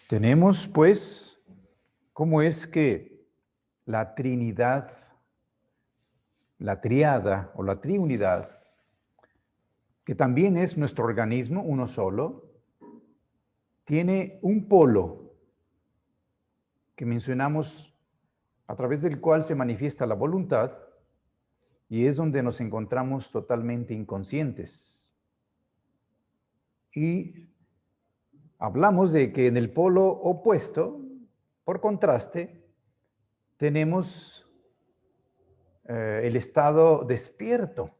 Tenemos, pues, cómo es que la Trinidad, la triada o la triunidad, que también es nuestro organismo, uno solo, tiene un polo que mencionamos a través del cual se manifiesta la voluntad y es donde nos encontramos totalmente inconscientes. Y hablamos de que en el polo opuesto, por contraste, tenemos el estado despierto,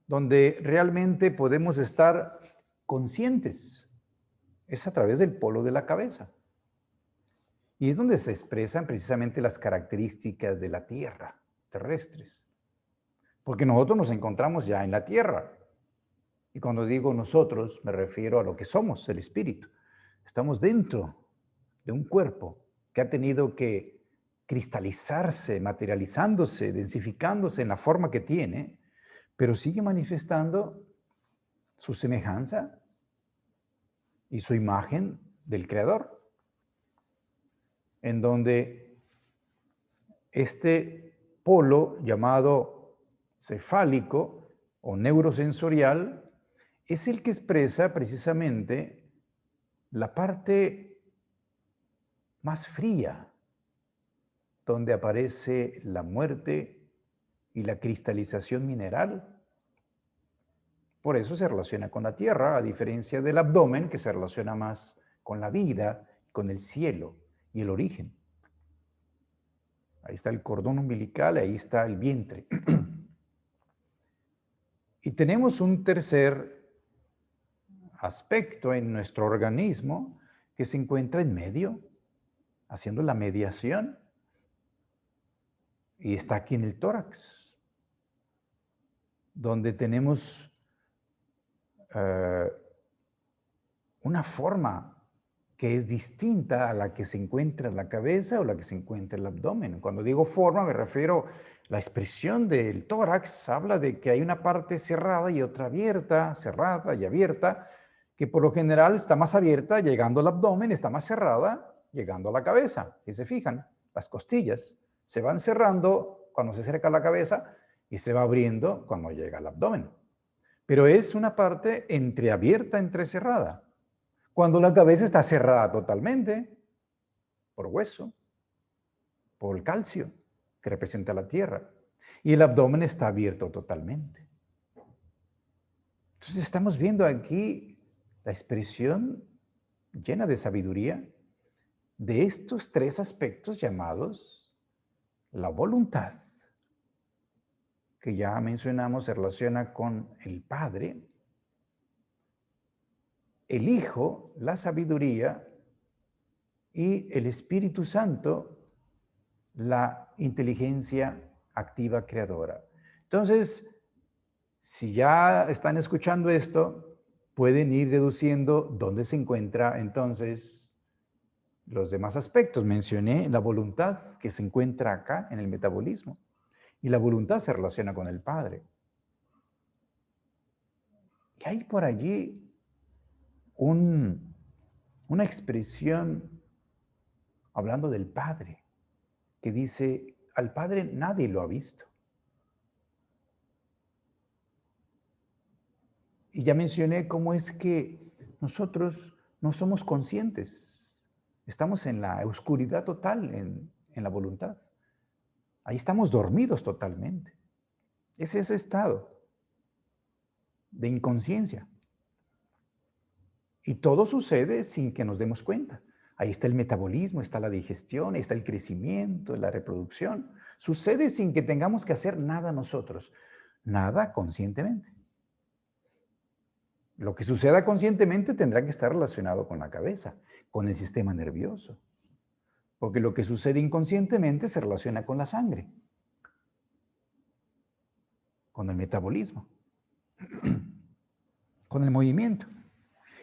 donde realmente podemos estar conscientes. Es a través del polo de la cabeza. Y es donde se expresan precisamente las características de la Tierra, terrestres. Porque nosotros nos encontramos ya en la Tierra. Y cuando digo nosotros, me refiero a lo que somos, el espíritu. Estamos dentro de un cuerpo que ha tenido que cristalizarse, materializándose, densificándose en la forma que tiene, pero sigue manifestando su semejanza y su imagen del Creador, en donde este polo llamado cefálico o neurosensorial es el que expresa precisamente la parte más fría, donde aparece la muerte y la cristalización mineral. Por eso se relaciona con la tierra, a diferencia del abdomen, que se relaciona más con la vida, con el cielo y el origen. Ahí está el cordón umbilical, ahí está el vientre. Y tenemos un tercer aspecto en nuestro organismo que se encuentra en medio, haciendo la mediación, y está aquí en el tórax, donde tenemos una forma que es distinta a la que se encuentra en la cabeza o la que se encuentra en el abdomen. Cuando digo forma me refiero a la expresión del tórax, habla de que hay una parte cerrada y otra abierta, cerrada y abierta, que por lo general está más abierta llegando al abdomen, está más cerrada llegando a la cabeza. Si se fijan, las costillas se van cerrando cuando se acerca a la cabeza y se va abriendo cuando llega al abdomen. Pero es una parte entreabierta, entrecerrada. Cuando la cabeza está cerrada totalmente, por hueso, por el calcio, que representa la tierra, y el abdomen está abierto totalmente. Entonces estamos viendo aquí la expresión llena de sabiduría de estos tres aspectos llamados la voluntad, que ya mencionamos se relaciona con el Padre, el Hijo, la sabiduría, y el Espíritu Santo, la inteligencia activa creadora. Entonces, si ya están escuchando esto, pueden ir deduciendo dónde se encuentra entonces los demás aspectos. Mencioné la voluntad que se encuentra acá en el metabolismo y la voluntad se relaciona con el Padre. Y hay por allí una expresión hablando del Padre que dice, al Padre nadie lo ha visto. Y ya mencioné cómo es que nosotros no somos conscientes. Estamos en la oscuridad total, en la voluntad. Ahí estamos dormidos totalmente. Es ese estado de inconsciencia. Y todo sucede sin que nos demos cuenta. Ahí está el metabolismo, está la digestión, está el crecimiento, la reproducción. Sucede sin que tengamos que hacer nada nosotros. Nada conscientemente. Lo que suceda conscientemente tendrá que estar relacionado con la cabeza, con el sistema nervioso. Porque lo que sucede inconscientemente se relaciona con la sangre, con el metabolismo, con el movimiento.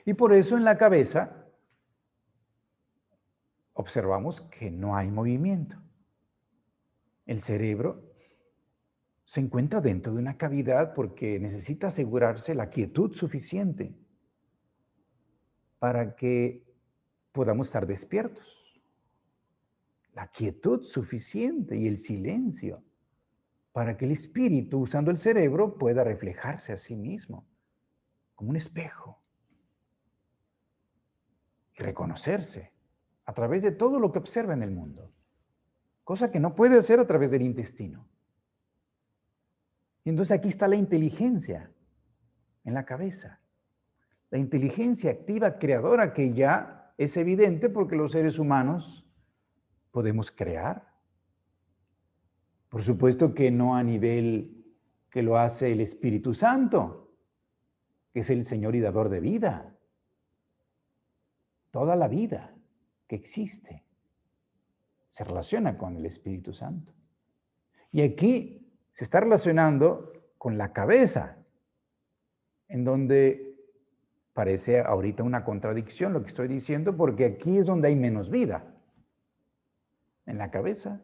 Y por eso en la cabeza observamos que no hay movimiento. El cerebro se encuentra dentro de una cavidad porque necesita asegurarse la quietud suficiente para que podamos estar despiertos. La quietud suficiente y el silencio para que el espíritu, usando el cerebro, pueda reflejarse a sí mismo como un espejo y reconocerse a través de todo lo que observa en el mundo, cosa que no puede hacer a través del intestino. Y entonces aquí está la inteligencia en la cabeza, la inteligencia activa creadora que ya es evidente porque los seres humanos podemos crear. Por supuesto que no a nivel que lo hace el Espíritu Santo, que es el Señor y dador de vida. Toda la vida que existe se relaciona con el Espíritu Santo. Y aquí se está relacionando con la cabeza, en donde parece ahorita una contradicción lo que estoy diciendo, porque aquí es donde hay menos vida. En la cabeza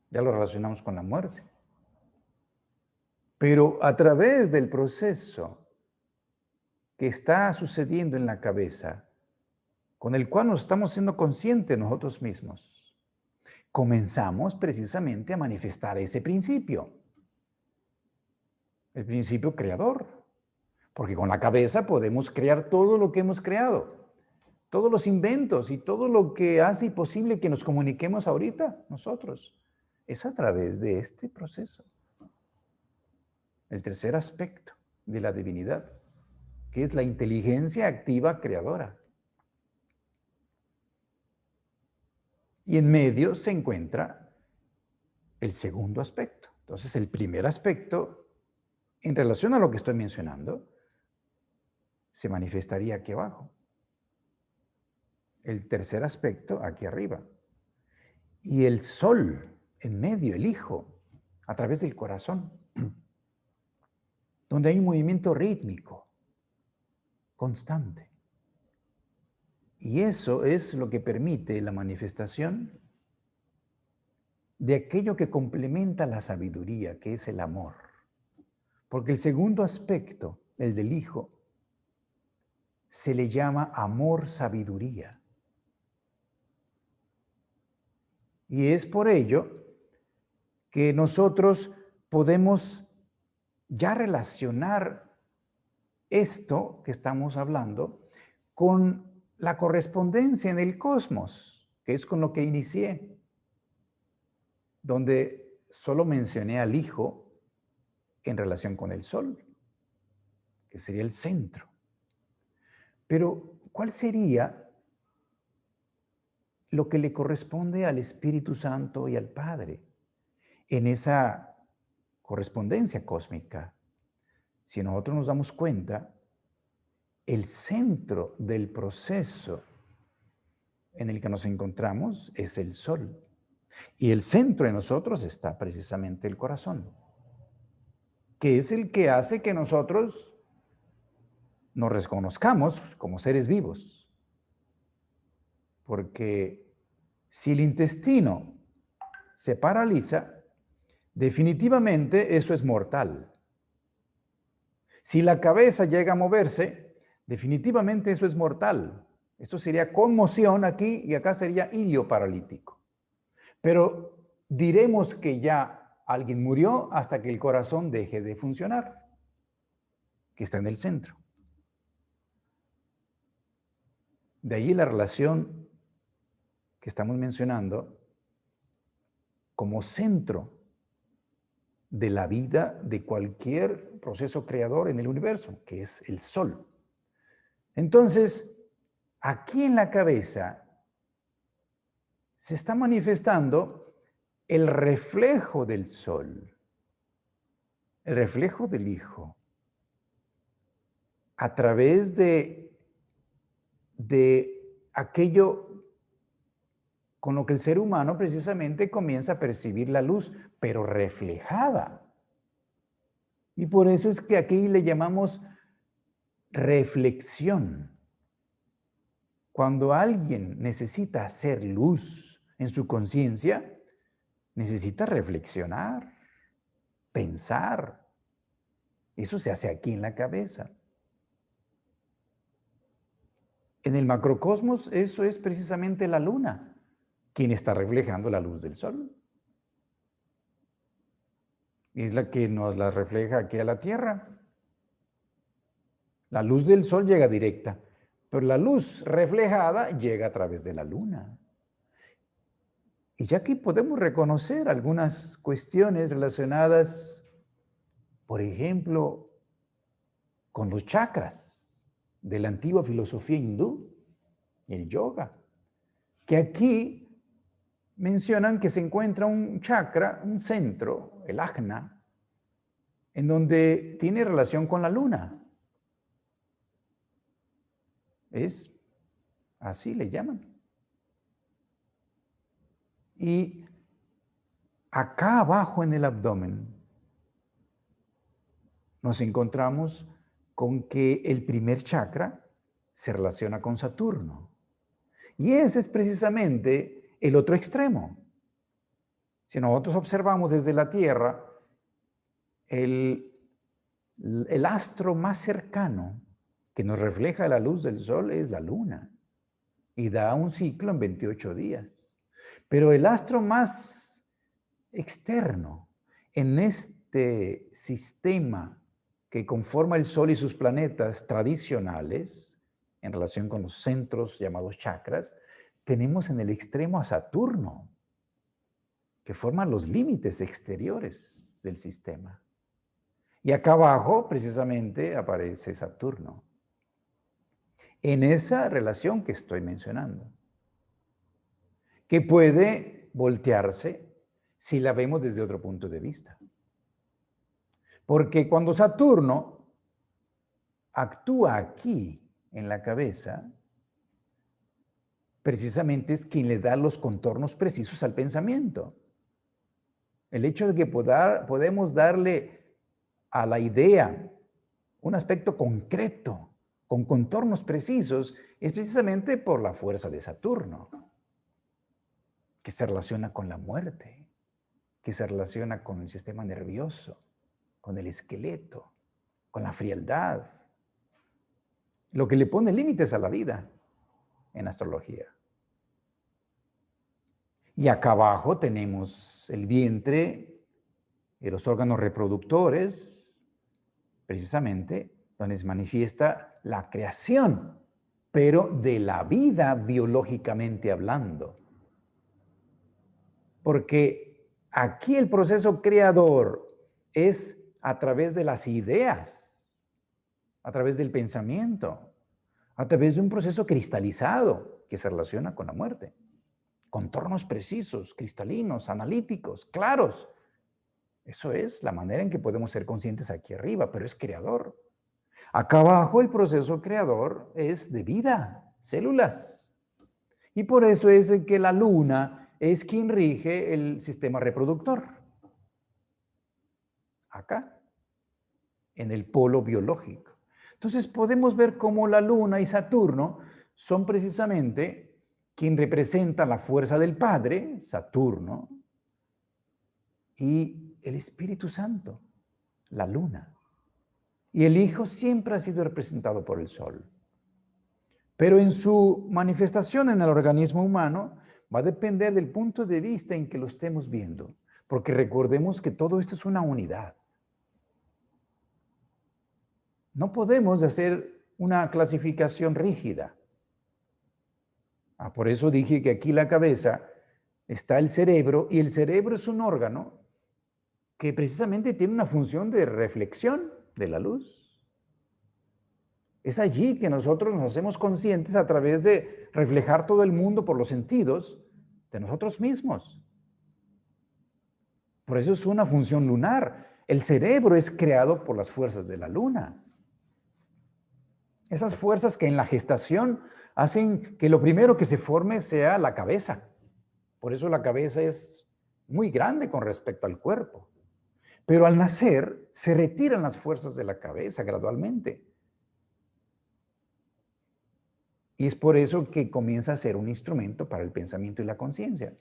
ya lo relacionamos con la muerte. Pero a través del proceso que está sucediendo en la cabeza, con el cual nos estamos siendo conscientes nosotros mismos, comenzamos precisamente a manifestar ese principio, el principio creador, porque con la cabeza podemos crear todo lo que hemos creado, todos los inventos y todo lo que hace posible que nos comuniquemos ahorita nosotros, es a través de este proceso. El tercer aspecto de la divinidad, que es la inteligencia activa creadora. Y en medio se encuentra el segundo aspecto. Entonces, el primer aspecto, en relación a lo que estoy mencionando, se manifestaría aquí abajo. El tercer aspecto, aquí arriba. Y el sol, en medio, el Hijo, a través del corazón, donde hay un movimiento rítmico, constante. Y eso es lo que permite la manifestación de aquello que complementa la sabiduría, que es el amor. Porque el segundo aspecto, el del Hijo, se le llama amor-sabiduría. Y es por ello que nosotros podemos ya relacionar esto que estamos hablando con la correspondencia en el cosmos, que es con lo que inicié, donde solo mencioné al Hijo en relación con el Sol, que sería el centro. Pero, ¿cuál sería lo que le corresponde al Espíritu Santo y al Padre en esa correspondencia cósmica? Si nosotros nos damos cuenta, el centro del proceso en el que nos encontramos es el Sol. Y el centro de nosotros está precisamente el corazón, que es el que hace que nosotros nos reconozcamos como seres vivos. Porque si el intestino se paraliza, definitivamente eso es mortal. Si la cabeza llega a moverse, definitivamente eso es mortal. Esto sería conmoción aquí y acá sería ilio paralítico. Pero diremos que ya alguien murió hasta que el corazón deje de funcionar, que está en el centro. De ahí la relación que estamos mencionando como centro de la vida de cualquier proceso creador en el universo, que es el Sol. Entonces, aquí en la cabeza se está manifestando el reflejo del Sol, el reflejo del Hijo, a través de aquello con lo que el ser humano precisamente comienza a percibir la luz, pero reflejada. Y por eso es que aquí le llamamos reflexión. Cuando alguien necesita hacer luz en su conciencia, necesita reflexionar, pensar. Eso se hace aquí en la cabeza. En el macrocosmos, eso es precisamente la luna, quien está reflejando la luz del sol. Es la que nos la refleja aquí a la Tierra. La luz del sol llega directa, pero la luz reflejada llega a través de la luna. Y ya que podemos reconocer algunas cuestiones relacionadas, por ejemplo, con los chakras de la antigua filosofía hindú, el yoga, que aquí mencionan que se encuentra un chakra, un centro, el ajna, en donde tiene relación con la luna. Es así le llaman. Y acá abajo en el abdomen nos encontramos con que el primer chakra se relaciona con Saturno. Y ese es precisamente el otro extremo. Si nosotros observamos desde la Tierra, el astro más cercano que nos refleja la luz del sol es la luna y da un ciclo en 28 días. Pero el astro más externo en este sistema que conforma el sol y sus planetas tradicionales, en relación con los centros llamados chakras, tenemos en el extremo a Saturno, que forma los límites exteriores del sistema. Y acá abajo, precisamente, aparece Saturno, en esa relación que estoy mencionando, que puede voltearse si la vemos desde otro punto de vista. Porque cuando Saturno actúa aquí, en la cabeza, precisamente es quien le da los contornos precisos al pensamiento. El hecho de que podemos darle a la idea un aspecto concreto, con contornos precisos, es precisamente por la fuerza de Saturno, que se relaciona con la muerte, que se relaciona con el sistema nervioso, con el esqueleto, con la frialdad, lo que le pone límites a la vida en astrología. Y acá abajo tenemos el vientre y los órganos reproductores, precisamente donde se manifiesta la creación, pero de la vida biológicamente hablando. Porque aquí el proceso creador es a través de las ideas, a través del pensamiento, a través de un proceso cristalizado que se relaciona con la muerte. Contornos precisos, cristalinos, analíticos, claros. Eso es la manera en que podemos ser conscientes aquí arriba, pero es creador. Acá abajo el proceso creador es de vida, células. Y por eso es que la luna es quien rige el sistema reproductor. Acá, en el polo biológico. Entonces podemos ver cómo la luna y Saturno son precisamente quien representa la fuerza del Padre, Saturno, y el Espíritu Santo, la luna. Y el Hijo siempre ha sido representado por el Sol. Pero en su manifestación en el organismo humano va a depender del punto de vista en que lo estemos viendo. Porque recordemos que todo esto es una unidad. No podemos hacer una clasificación rígida. Por eso dije que aquí la cabeza está el cerebro, y el cerebro es un órgano que precisamente tiene una función de reflexión de la luz. Es allí que nosotros nos hacemos conscientes a través de reflejar todo el mundo por los sentidos de nosotros mismos. Por eso es una función lunar. El cerebro es creado por las fuerzas de la luna. Esas fuerzas que en la gestación hacen que lo primero que se forme sea la cabeza. Por eso la cabeza es muy grande con respecto al cuerpo. Pero al nacer se retiran las fuerzas de la cabeza gradualmente. Y es por eso que comienza a ser un instrumento para el pensamiento y la conciencia.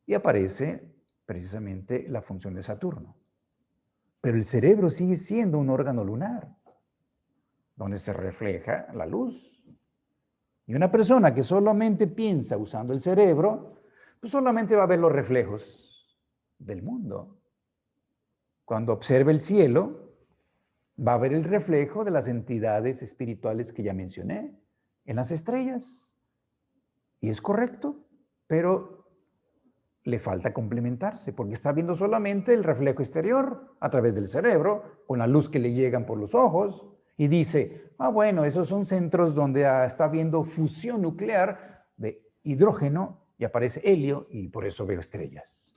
Y aparece precisamente la función de Saturno. Pero el cerebro sigue siendo un órgano lunar, donde se refleja la luz. Y una persona que solamente piensa usando el cerebro, pues solamente va a ver los reflejos del mundo. Cuando observe el cielo, va a ver el reflejo de las entidades espirituales que ya mencioné en las estrellas. Y es correcto, pero le falta complementarse, porque está viendo solamente el reflejo exterior a través del cerebro, con la luz que le llegan por los ojos, y dice, bueno, esos son centros donde está viendo fusión nuclear de hidrógeno y aparece helio y por eso veo estrellas.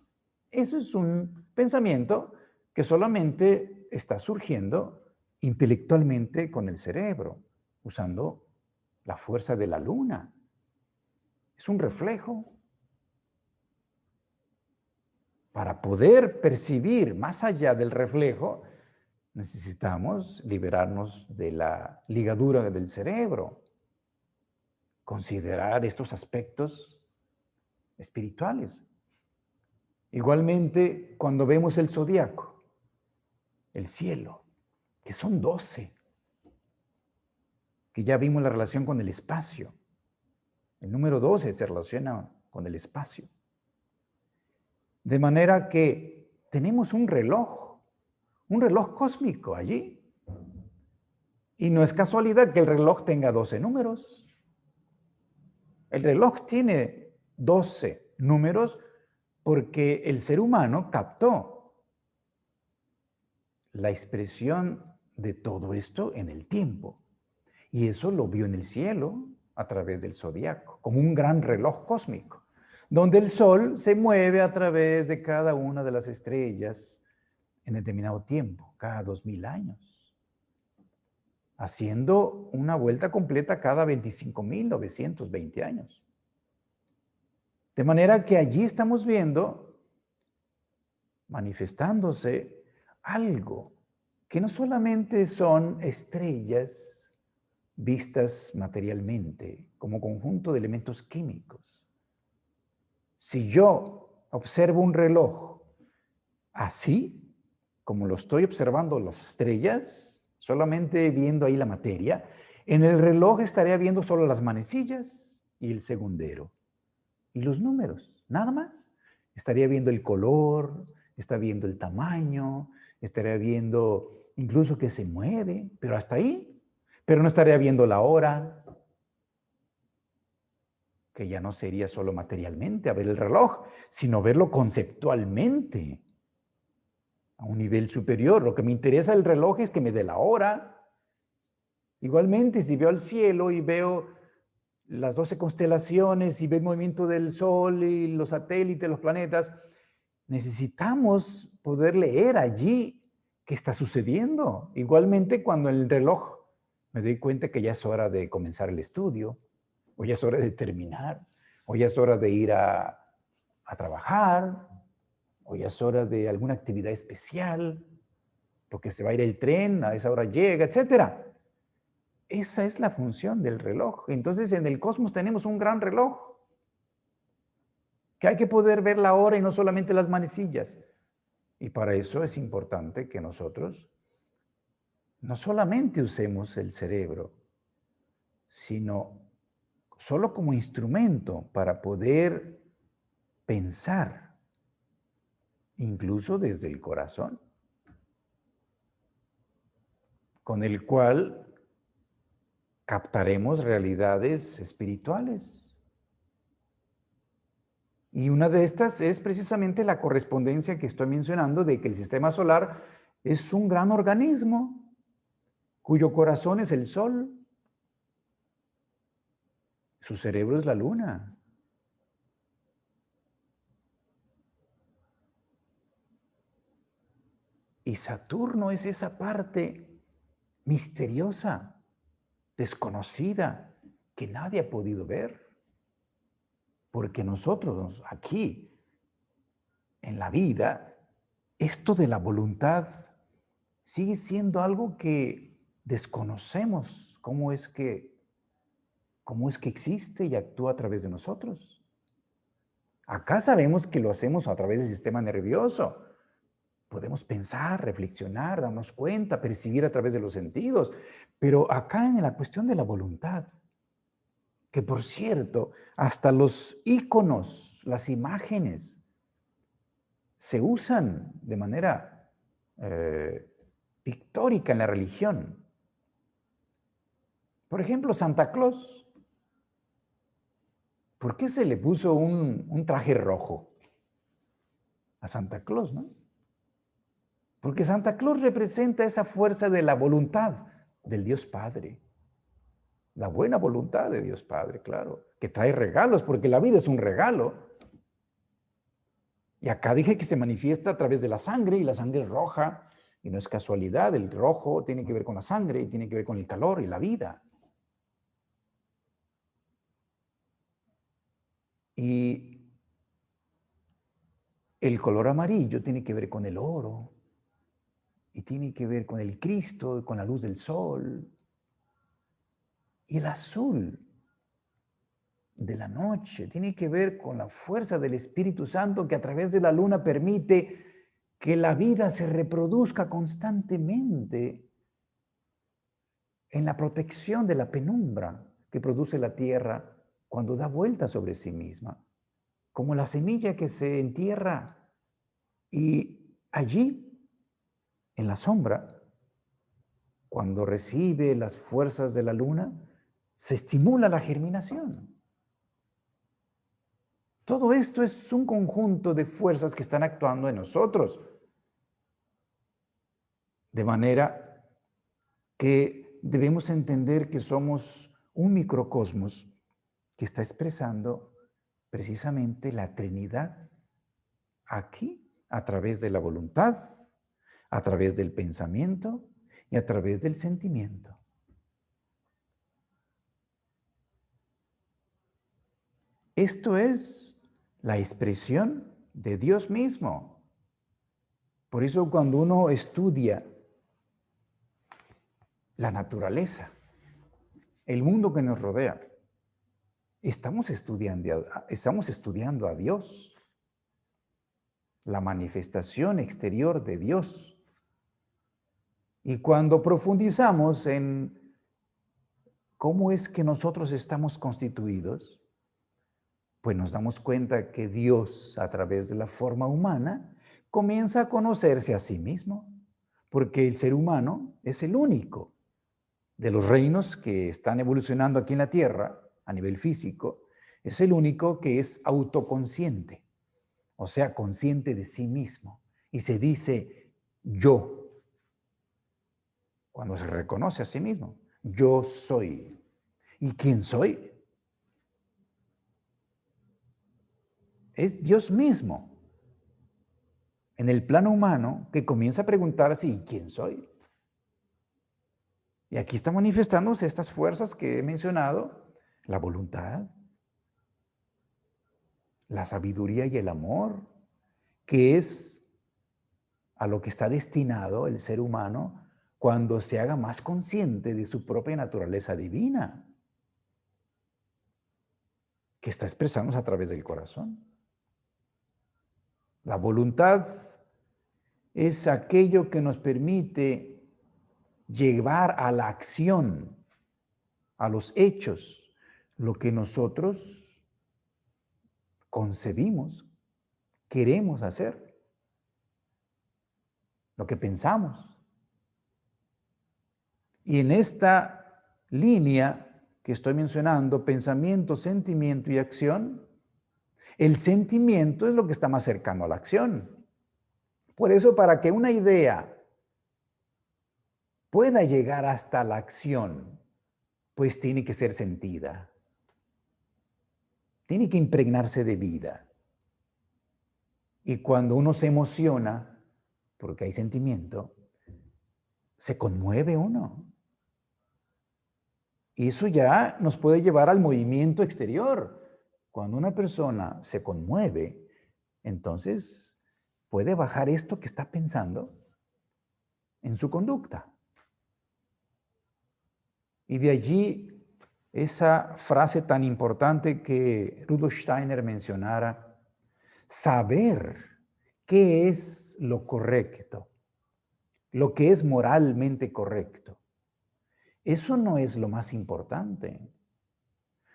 Eso es un pensamiento que solamente está surgiendo intelectualmente con el cerebro, usando la fuerza de la luna. Es un reflejo. Para poder percibir más allá del reflejo, necesitamos liberarnos de la ligadura del cerebro, considerar estos aspectos espirituales. Igualmente, cuando vemos el zodiaco, el cielo, que son 12, que ya vimos la relación con el espacio. El número 12 se relaciona con el espacio. De manera que tenemos un reloj cósmico allí. Y no es casualidad que el reloj tenga 12 números. El reloj tiene 12 números porque el ser humano captó la expresión de todo esto en el tiempo. Y eso lo vio en el cielo a través del zodiaco, como un gran reloj cósmico, donde el sol se mueve a través de cada una de las estrellas en determinado tiempo, cada 2000 años, haciendo una vuelta completa cada 25.920 años. De manera que allí estamos viendo manifestándose algo que no solamente son estrellas vistas materialmente como conjunto de elementos químicos. Si yo observo un reloj así, como lo estoy observando las estrellas, solamente viendo ahí la materia, en el reloj estaría viendo solo las manecillas y el segundero y los números, nada más. Estaría viendo el color, está viendo el tamaño, estaría viendo incluso que se mueve, pero hasta ahí. Pero no estaría viendo la hora, que ya no sería solo materialmente a ver el reloj, sino verlo conceptualmente a un nivel superior. Lo que me interesa del reloj es que me dé la hora. Igualmente, si veo al cielo y veo las 12 constelaciones y veo el movimiento del Sol y los satélites, los planetas, necesitamos poder leer allí qué está sucediendo. Igualmente, cuando el reloj me doy cuenta que ya es hora de comenzar el estudio, o ya es hora de terminar, o ya es hora de ir a trabajar, o ya es hora de alguna actividad especial, porque se va a ir el tren, a esa hora llega, etcétera. Esa es la función del reloj. Entonces, en el cosmos tenemos un gran reloj, que hay que poder ver la hora y no solamente las manecillas. Y para eso es importante que nosotros no solamente usemos el cerebro, sino solo como instrumento para poder pensar, incluso desde el corazón, con el cual captaremos realidades espirituales. Y una de estas es precisamente la correspondencia que estoy mencionando de que el sistema solar es un gran organismo cuyo corazón es el Sol, su cerebro es la Luna. Y Saturno es esa parte misteriosa, desconocida, que nadie ha podido ver. Porque nosotros aquí, en la vida, esto de la voluntad sigue siendo algo que desconocemos cómo es que existe y actúa a través de nosotros. Acá sabemos que lo hacemos a través del sistema nervioso. Podemos pensar, reflexionar, darnos cuenta, percibir a través de los sentidos. Pero acá en la cuestión de la voluntad, que por cierto, hasta los íconos, las imágenes, se usan de manera pictórica en la religión. Por ejemplo, Santa Claus. ¿Por qué se le puso un traje rojo a Santa Claus, no? Porque Santa Claus representa esa fuerza de la voluntad del Dios Padre. La buena voluntad de Dios Padre, claro, que trae regalos, porque la vida es un regalo. Y acá dije que se manifiesta a través de la sangre, y la sangre es roja, y no es casualidad, el rojo tiene que ver con la sangre, y tiene que ver con el calor y la vida. Y el color amarillo tiene que ver con el oro, y tiene que ver con el Cristo, con la luz del sol. Y el azul de la noche tiene que ver con la fuerza del Espíritu Santo que a través de la luna permite que la vida se reproduzca constantemente en la protección de la penumbra que produce la tierra cuando da vuelta sobre sí misma, como la semilla que se entierra y allí, en la sombra, cuando recibe las fuerzas de la luna, se estimula la germinación. Todo esto es un conjunto de fuerzas que están actuando en nosotros, de manera que debemos entender que somos un microcosmos que está expresando precisamente la Trinidad aquí, a través de la voluntad, a través del pensamiento y a través del sentimiento. Esto es la expresión de Dios mismo. Por eso cuando uno estudia la naturaleza, el mundo que nos rodea, estamos estudiando a Dios, la manifestación exterior de Dios. Y cuando profundizamos en cómo es que nosotros estamos constituidos, pues nos damos cuenta que Dios, a través de la forma humana, comienza a conocerse a sí mismo, porque el ser humano es el único de los reinos que están evolucionando aquí en la Tierra, a nivel físico, es el único que es autoconsciente, o sea, consciente de sí mismo. Y se dice yo, cuando se reconoce a sí mismo. Yo soy. ¿Y quién soy? Es Dios mismo, en el plano humano, que comienza a preguntarse, ¿y quién soy? Y aquí están manifestándose estas fuerzas que he mencionado, la voluntad, la sabiduría y el amor, que es a lo que está destinado el ser humano cuando se haga más consciente de su propia naturaleza divina, que está expresándose a través del corazón. La voluntad es aquello que nos permite llevar a la acción, a los hechos, lo que nosotros concebimos, queremos hacer, lo que pensamos. Y en esta línea que estoy mencionando, pensamiento, sentimiento y acción, el sentimiento es lo que está más cercano a la acción. Por eso, para que una idea pueda llegar hasta la acción, pues tiene que ser sentida, tiene que impregnarse de vida. Y cuando uno se emociona, porque hay sentimiento, se conmueve uno. Y eso ya nos puede llevar al movimiento exterior. Cuando una persona se conmueve, entonces puede bajar esto que está pensando en su conducta. Y de allí esa frase tan importante que Rudolf Steiner mencionara, saber qué es lo correcto, lo que es moralmente correcto. Eso no es lo más importante.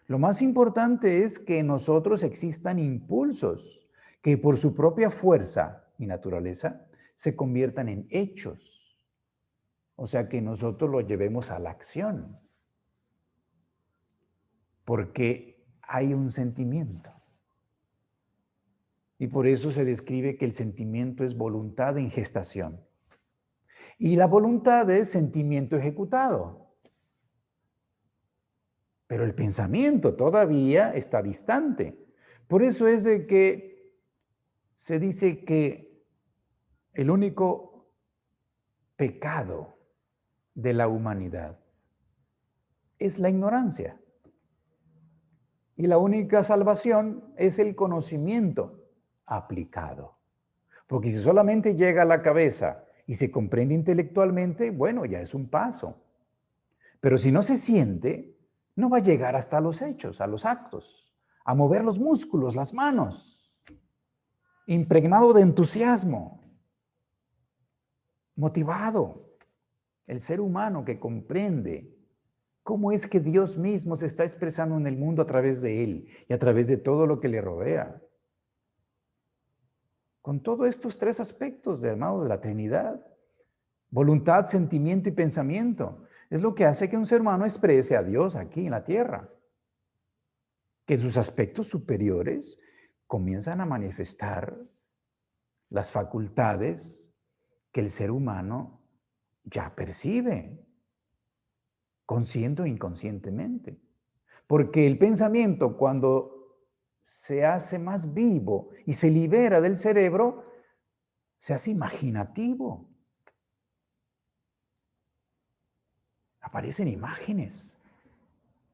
Lo más importante es que en nosotros existan impulsos que por su propia fuerza y naturaleza se conviertan en hechos. O sea, que nosotros los llevemos a la acción. Porque hay un sentimiento. Y por eso se describe que el sentimiento es voluntad en gestación. Y la voluntad es sentimiento ejecutado. Pero el pensamiento todavía está distante. Por eso es de que se dice que el único pecado de la humanidad es la ignorancia. Y la única salvación es el conocimiento aplicado. Porque si solamente llega a la cabeza y se comprende intelectualmente, bueno, ya es un paso. Pero si no se siente, no va a llegar hasta los hechos, a los actos, a mover los músculos, las manos, impregnado de entusiasmo, motivado. El ser humano que comprende cómo es que Dios mismo se está expresando en el mundo a través de él y a través de todo lo que le rodea. Con todos estos tres aspectos, hermano, de la Trinidad, voluntad, sentimiento y pensamiento, es lo que hace que un ser humano exprese a Dios aquí en la tierra. Que sus aspectos superiores comienzan a manifestar las facultades que el ser humano ya percibe, consciente o inconscientemente. Porque el pensamiento, cuando se hace más vivo y se libera del cerebro, se hace imaginativo. Aparecen imágenes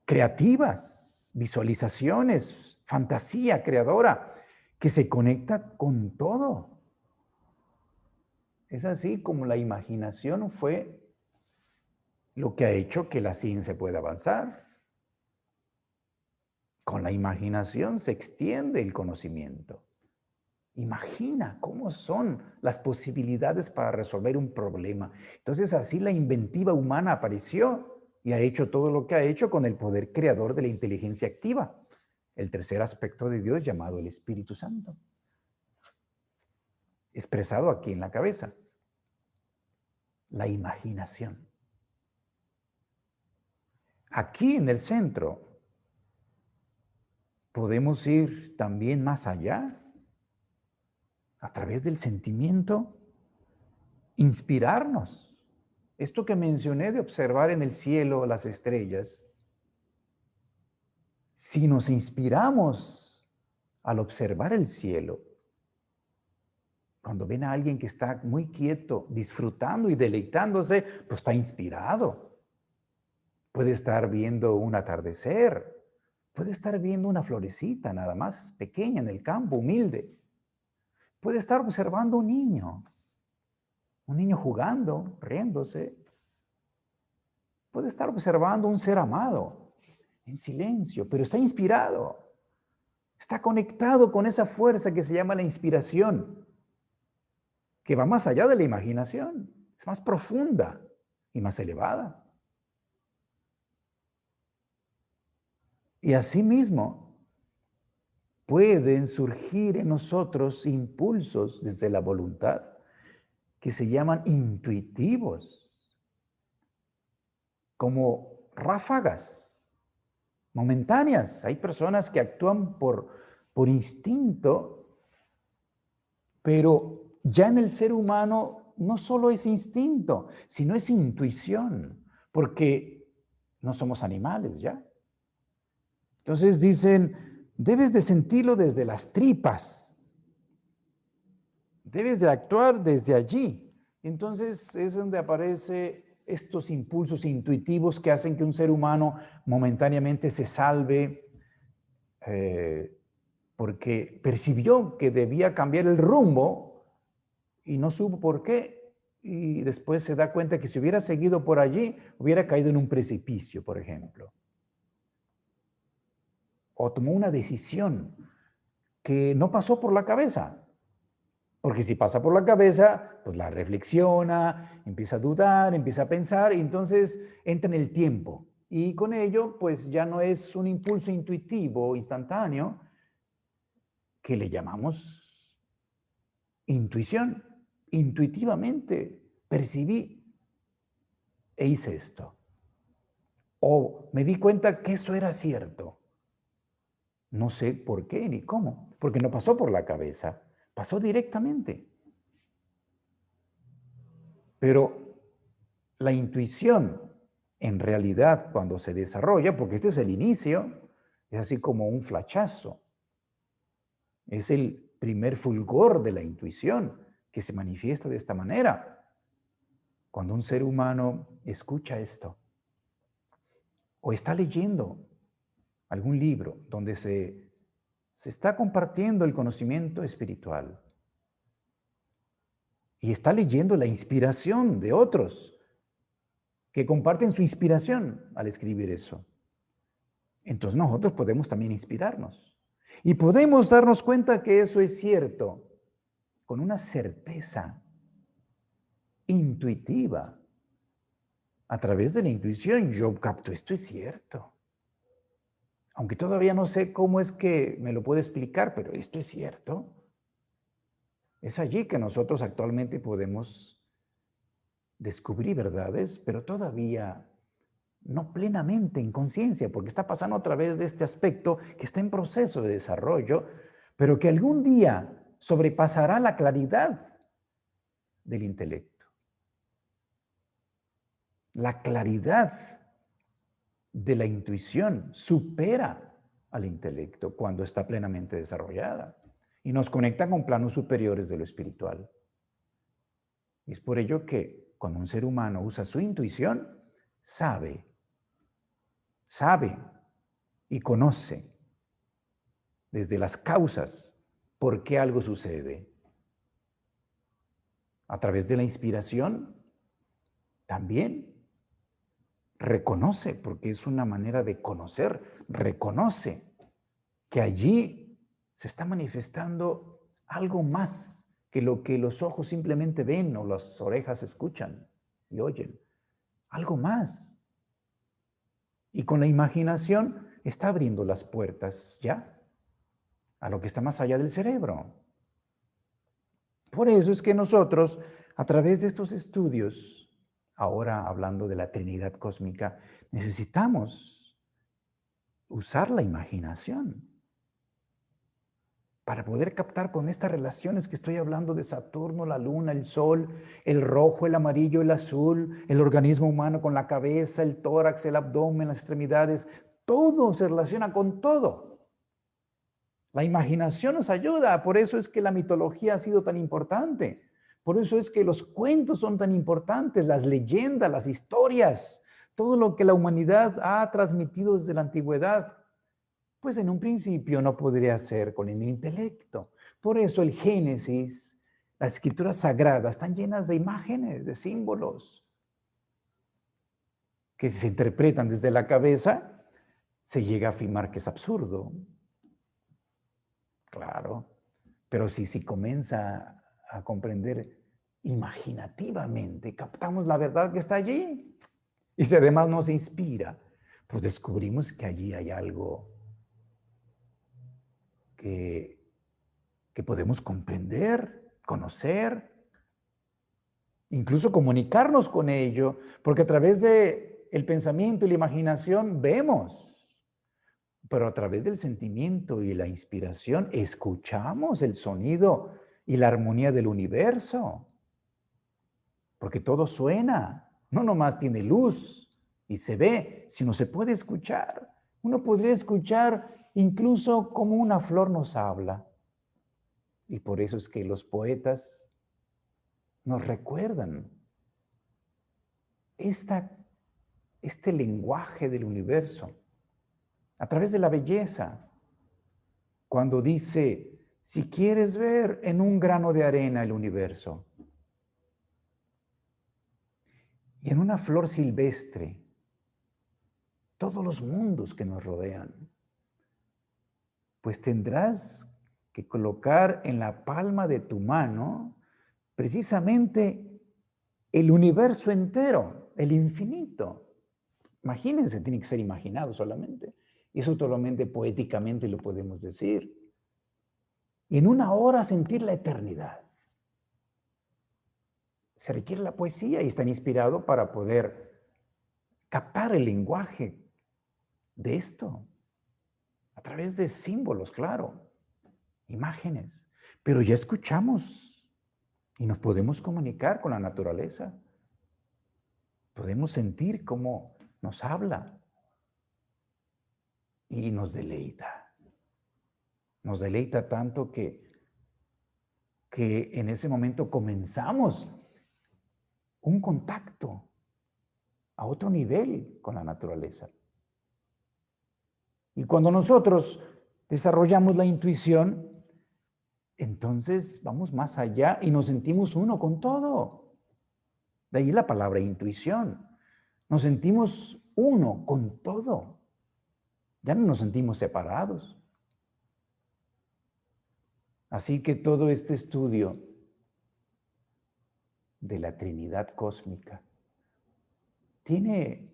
creativas, visualizaciones, fantasía creadora, que se conecta con todo. Es así como la imaginación fue lo que ha hecho que la ciencia pueda avanzar. Con la imaginación se extiende el conocimiento. Imagina cómo son las posibilidades para resolver un problema. Entonces así la inventiva humana apareció y ha hecho todo lo que ha hecho con el poder creador de la inteligencia activa, el tercer aspecto de Dios llamado el Espíritu Santo, expresado aquí en la cabeza. La imaginación. Aquí en el centro podemos ir también más allá, a través del sentimiento, inspirarnos. Esto que mencioné de observar en el cielo las estrellas, si nos inspiramos al observar el cielo, cuando ven a alguien que está muy quieto, disfrutando y deleitándose, pues está inspirado. Puede estar viendo un atardecer, puede estar viendo una florecita nada más pequeña en el campo, humilde. Puede estar observando un niño jugando, riéndose. Puede estar observando un ser amado en silencio, pero está inspirado. Está conectado con esa fuerza que se llama la inspiración, que va más allá de la imaginación, es más profunda y más elevada. Y asimismo, pueden surgir en nosotros impulsos desde la voluntad que se llaman intuitivos, como ráfagas momentáneas. Hay personas que actúan por instinto, pero ya en el ser humano no solo es instinto, sino es intuición, porque no somos animales ya. Entonces dicen, debes de sentirlo desde las tripas, debes de actuar desde allí. Entonces es donde aparecen estos impulsos intuitivos que hacen que un ser humano momentáneamente se salve porque percibió que debía cambiar el rumbo y no supo por qué. Y después se da cuenta que si hubiera seguido por allí, hubiera caído en un precipicio, por ejemplo. O tomó una decisión que no pasó por la cabeza. Porque si pasa por la cabeza, pues la reflexiona, empieza a dudar, empieza a pensar y entonces entra en el tiempo. Y con ello, pues ya no es un impulso intuitivo, instantáneo, que le llamamos intuición. Intuitivamente percibí e hice esto. O me di cuenta que eso era cierto. No sé por qué ni cómo, porque no pasó por la cabeza, pasó directamente. Pero la intuición, en realidad, cuando se desarrolla, porque este es el inicio, es así como un flachazo, es el primer fulgor de la intuición que se manifiesta de esta manera. Cuando un ser humano escucha esto, o está leyendo algún libro donde se está compartiendo el conocimiento espiritual, y está leyendo la inspiración de otros que comparten su inspiración al escribir eso. Entonces nosotros podemos también inspirarnos. Y podemos darnos cuenta que eso es cierto con una certeza intuitiva. A través de la intuición yo capto, esto es cierto. Aunque todavía no sé cómo es que me lo puede explicar, pero esto es cierto. Es allí que nosotros actualmente podemos descubrir verdades, pero todavía no plenamente en conciencia, porque está pasando a través de este aspecto que está en proceso de desarrollo, pero que algún día sobrepasará la claridad del intelecto. La claridad de la intuición supera al intelecto cuando está plenamente desarrollada y nos conecta con planos superiores de lo espiritual. Y es por ello que cuando un ser humano usa su intuición, sabe y conoce desde las causas por qué algo sucede. A través de la inspiración, también reconoce, porque es una manera de conocer, reconoce que allí se está manifestando algo más que lo que los ojos simplemente ven o las orejas escuchan y oyen. Algo más. Y con la imaginación está abriendo las puertas ya a lo que está más allá del cerebro. Por eso es que nosotros, a través de estos estudios, ahora hablando de la Trinidad cósmica, necesitamos usar la imaginación para poder captar con estas relaciones que estoy hablando de Saturno, la Luna, el Sol, el rojo, el amarillo, el azul, el organismo humano con la cabeza, el tórax, el abdomen, las extremidades, todo se relaciona con todo. La imaginación nos ayuda, por eso es que la mitología ha sido tan importante, por eso es que los cuentos son tan importantes, las leyendas, las historias, todo lo que la humanidad ha transmitido desde la antigüedad, pues en un principio no podría ser con el intelecto. Por eso el Génesis, las escrituras sagradas están llenas de imágenes, de símbolos, que si se interpretan desde la cabeza, se llega a afirmar que es absurdo. Claro, pero si comienza a comprender imaginativamente, captamos la verdad que está allí. Y si además nos inspira, pues descubrimos que allí hay algo que podemos comprender, conocer, incluso comunicarnos con ello, porque a través de el pensamiento y la imaginación vemos, pero a través del sentimiento y la inspiración escuchamos el sonido y la armonía del universo, porque todo suena, no nomás tiene luz y se ve, sino se puede escuchar. Uno podría escuchar incluso como una flor nos habla. Y por eso es que los poetas nos recuerdan este lenguaje del universo a través de la belleza. Cuando dice, si quieres ver en un grano de arena el universo y en una flor silvestre, todos los mundos que nos rodean, pues tendrás que colocar en la palma de tu mano precisamente el universo entero, el infinito. Imagínense, tiene que ser imaginado solamente. Eso solamente poéticamente lo podemos decir. Y en una hora sentir la eternidad. Se requiere la poesía y está inspirado para poder captar el lenguaje de esto a través de símbolos, claro, imágenes. Pero ya escuchamos y nos podemos comunicar con la naturaleza. Podemos sentir cómo nos habla y nos deleita. Nos deleita tanto que en ese momento comenzamos un contacto a otro nivel con la naturaleza. Y cuando nosotros desarrollamos la intuición, entonces vamos más allá y nos sentimos uno con todo. De ahí la palabra intuición. Nos sentimos uno con todo. Ya no nos sentimos separados. Así que todo este estudio de la Trinidad cósmica tiene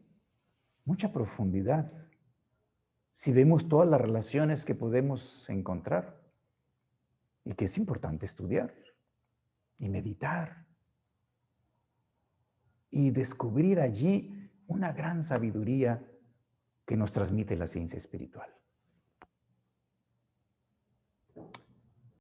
mucha profundidad si vemos todas las relaciones que podemos encontrar y que es importante estudiar y meditar y descubrir allí una gran sabiduría que nos transmite la ciencia espiritual.